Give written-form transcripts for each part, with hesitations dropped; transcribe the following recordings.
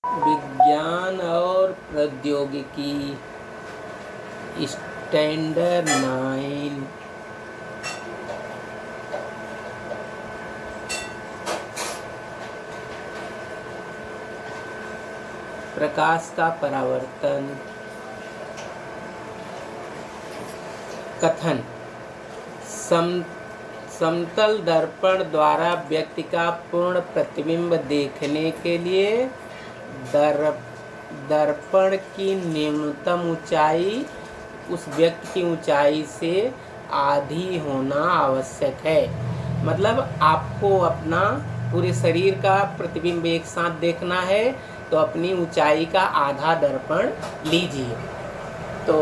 विज्ञान और प्रौद्योगिकी स्टैंडर्ड 9। प्रकाश का परावर्तन। कथन। समतल दर्पण द्वारा व्यक्ति का पूर्ण प्रतिबिंब देखने के लिए दर्पण की न्यूनतम ऊंचाई उस व्यक्ति की ऊंचाई से आधी होना आवश्यक है। मतलब आपको अपना पूरे शरीर का प्रतिबिंब एक साथ देखना है तो अपनी ऊंचाई का आधा दर्पण लीजिए। तो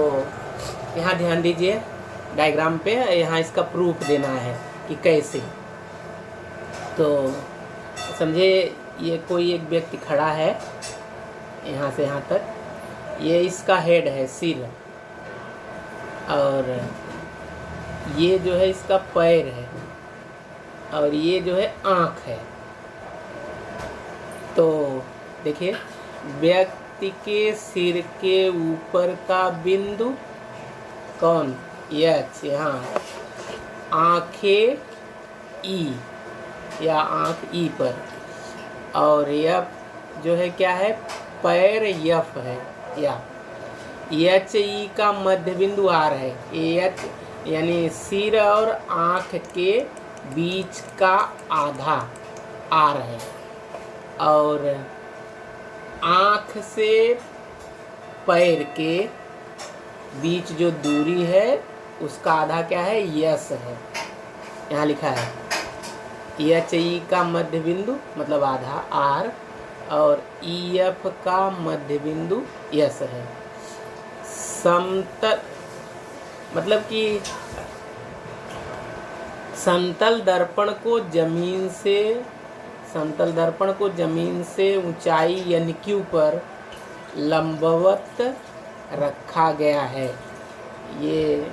यहाँ ध्यान दीजिए डायग्राम पे, यहाँ इसका प्रूफ देना है कि कैसे। तो समझे ये कोई एक व्यक्ति खड़ा है यहाँ से यहाँ तक, ये इसका हेड है, सिर, और ये जो है इसका पैर है, और ये जो है आँख है। तो देखिए व्यक्ति के सिर के ऊपर का बिंदु कौन, एच, यहाँ आँखें ई या आँख ई पर, और एफ जो है क्या है, पैर एफ है, या एच ई का मध्य बिंदु आर है। एच यानी सिर और आँख के बीच का आधा आर है, और आँख से पैर के बीच जो दूरी है उसका आधा क्या है, यस है। यहाँ लिखा है एच ई का मध्य बिंदु मतलब आधा आर, और ई एफ का मध्य बिंदु यस है। समतल मतलब कि समतल दर्पण को जमीन से ऊंचाई यानी क्यू पर लंबवत रखा गया है। ये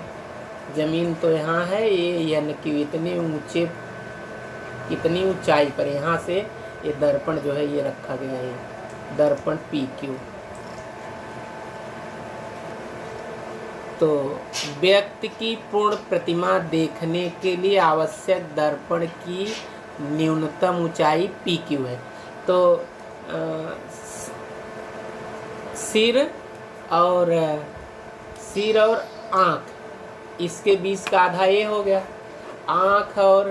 जमीन तो यहाँ है, ये यानी कि इतनी ऊंचाई पर यहाँ से ये दर्पण जो है ये रखा गया है, दर्पण पी क्यू। तो व्यक्ति की पूर्ण प्रतिमा देखने के लिए आवश्यक दर्पण की न्यूनतम ऊंचाई पी क्यू है। तो सिर और आँख इसके बीच का आधा ये हो गया। आँख और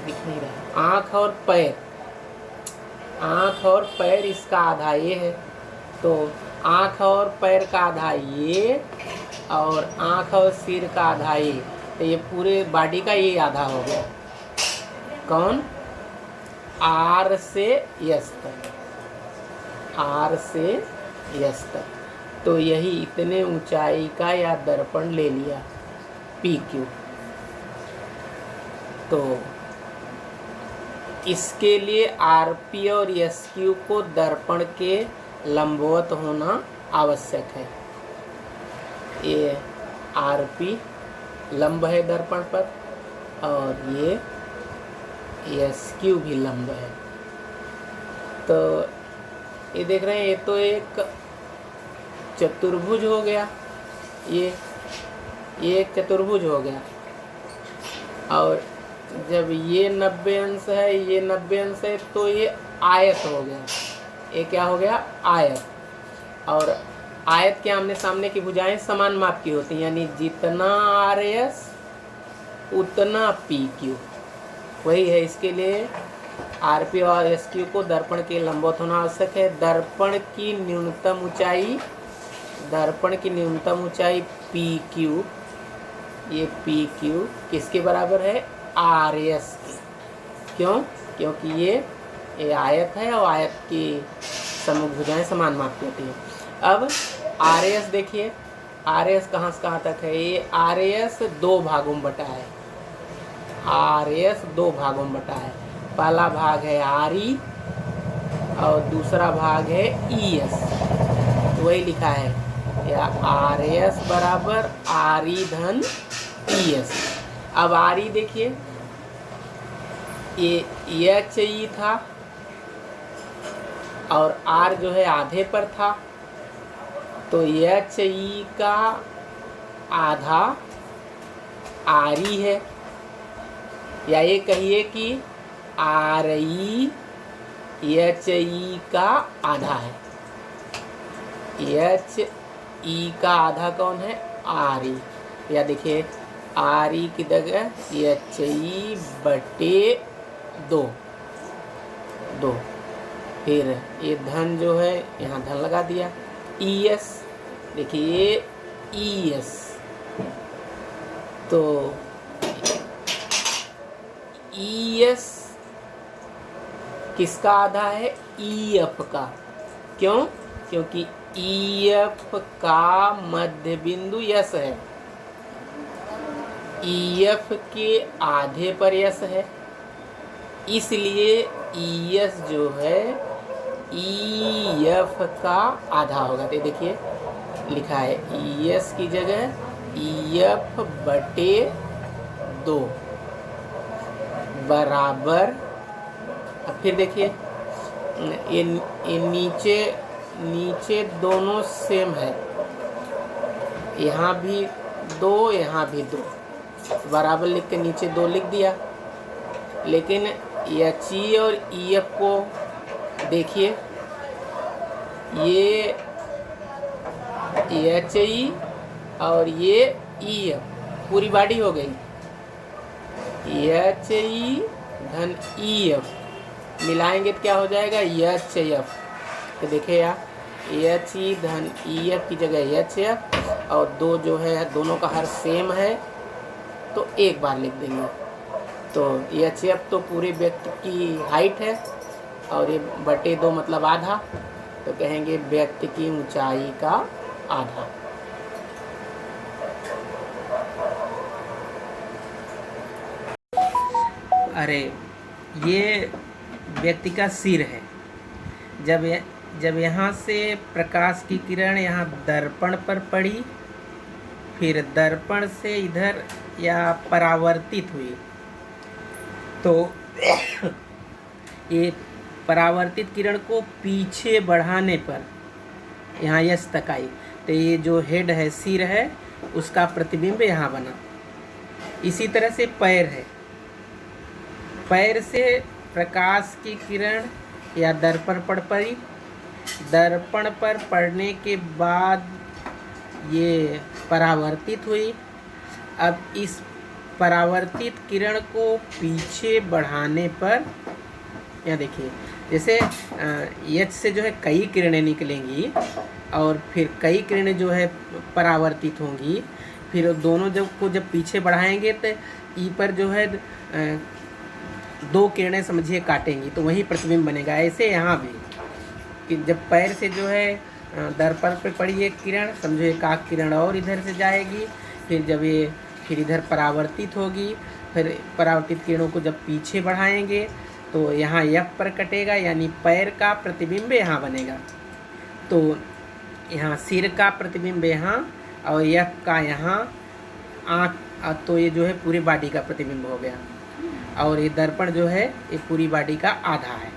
दिख नहीं रहा, आँख और पैर इसका आधा ये है। तो आँख और पैर का आधा ये, और आँख और सिर का आधा ये, तो ये पूरे बॉडी का ये आधा हो गया। कौन, आर से यस तक, आर से यस तक। तो यही इतने ऊंचाई का या दर्पण ले लिया पी क्यू। तो इसके लिए आर पी और एस क्यू को दर्पण के लंबवत होना आवश्यक है। ये आर पी लंब है दर्पण पर, और ये एस क्यू भी लंब है। तो ये देख रहे हैं, ये तो एक चतुर्भुज हो गया, ये एक चतुर्भुज हो गया। और जब ये 90 अंश है, ये 90 अंश है, तो ये आयत हो गया। ये क्या हो गया, आयत। और आयत के आमने सामने की भुजाएं समान माप की होती हैं, यानी जितना आर एस उतना पी क्यू। वही है, इसके लिए आर पी और एस क्यू को दर्पण के लंबवत होना आवश्यक है। दर्पण की न्यूनतम ऊंचाई पी क्यू, ये पी क्यू किसके बराबर है, आर एस की। क्यों, क्योंकि ये आयत है और आयत की सम्मुख भुजाएं समान माप की होती हैं। अब आर एस देखिए, आर एस कहाँ से कहाँ तक है, ये आर एस 2 भागों में बटा है। आर एस 2 भागों में बटा है। पहला भाग है आर ई और दूसरा भाग है ई एस। तो वही लिखा है, या आर एस बराबर आर ई धन ई एस। अब आर ई देखिए, ये एच ई था, और आर जो है आधे पर था, तो एच ई का आधा आर ई है, या ये कहिए कि आर ई एच ई का आधा है। एच ई का आधा कौन है? R E. या देखिए आर ई की जगह एच ई बटे 2। फिर ये धन जो है यहाँ धन लगा दिया। ई एस, देखिए ई एस, तो ई एस किसका आधा है? ई एफ का। क्यों? क्योंकि ई एफ का मध्य बिंदु यस है, ई एफ के आधे पर यस है, इसलिए ई एस जो है ई एफ का आधा होगा। तो देखिए लिखा है ई एस की जगह ई एफ बटे 2 बराबर। अब फिर देखिए ये नीचे दोनों सेम है, यहाँ भी 2 यहाँ भी 2, बराबर लिख के नीचे 2 लिख दिया। लेकिन एच ई और ई एफ को देखिए, ये एच ई और ये ई एफ पूरी बॉडी हो गई। एच ई धन ई एफ मिलाएंगे तो क्या हो जाएगा? H F. तो देखिए यार एच ई धन ई एफ की जगह एच एफ, और 2 जो है दोनों का हर सेम है तो एक बार लिख देंगे। तो एच एफ तो पूरे व्यक्ति की हाइट है और ये बटे 2 मतलब आधा, तो कहेंगे व्यक्ति की ऊंचाई का आधा। अरे ये व्यक्ति का सिर है। जब यहाँ से प्रकाश की किरण यहाँ दर्पण पर पड़ी, फिर दर्पण से इधर या परावर्तित हुई, तो ये परावर्तित किरण को पीछे बढ़ाने पर यहाँ यस तक आई, तो ये जो हेड है, सिर है, उसका प्रतिबिंब यहाँ बना। इसी तरह से पैर है, पैर से प्रकाश की किरण या दर्पण पर पड़ी, दर्पण पर पड़ने के बाद ये परावर्तित हुई। अब इस परावर्तित किरण को पीछे बढ़ाने पर यहाँ देखिए, जैसे एच से जो है कई किरणें निकलेंगी और फिर कई किरणें जो है परावर्तित होंगी, फिर दोनों जब पीछे बढ़ाएंगे तो ई पर जो है 2 किरणें समझिए काटेंगी, तो वही प्रतिबिंब बनेगा। ऐसे यहाँ भी कि जब पैर से जो है दर्पण पे पड़ी एक किरण, समझो एक आँख किरण और इधर से जाएगी, फिर इधर परावर्तित होगी, फिर परावर्तित किरणों को जब पीछे बढ़ाएंगे तो यहाँ एफ पर कटेगा, यानी पैर का प्रतिबिंब यहाँ बनेगा। तो यहाँ सिर का प्रतिबिंब यहाँ और एफ का यहाँ आँख, तो ये जो है पूरी बॉडी का प्रतिबिंब हो गया, और ये दर्पण जो है ये पूरी बॉडी का आधा है।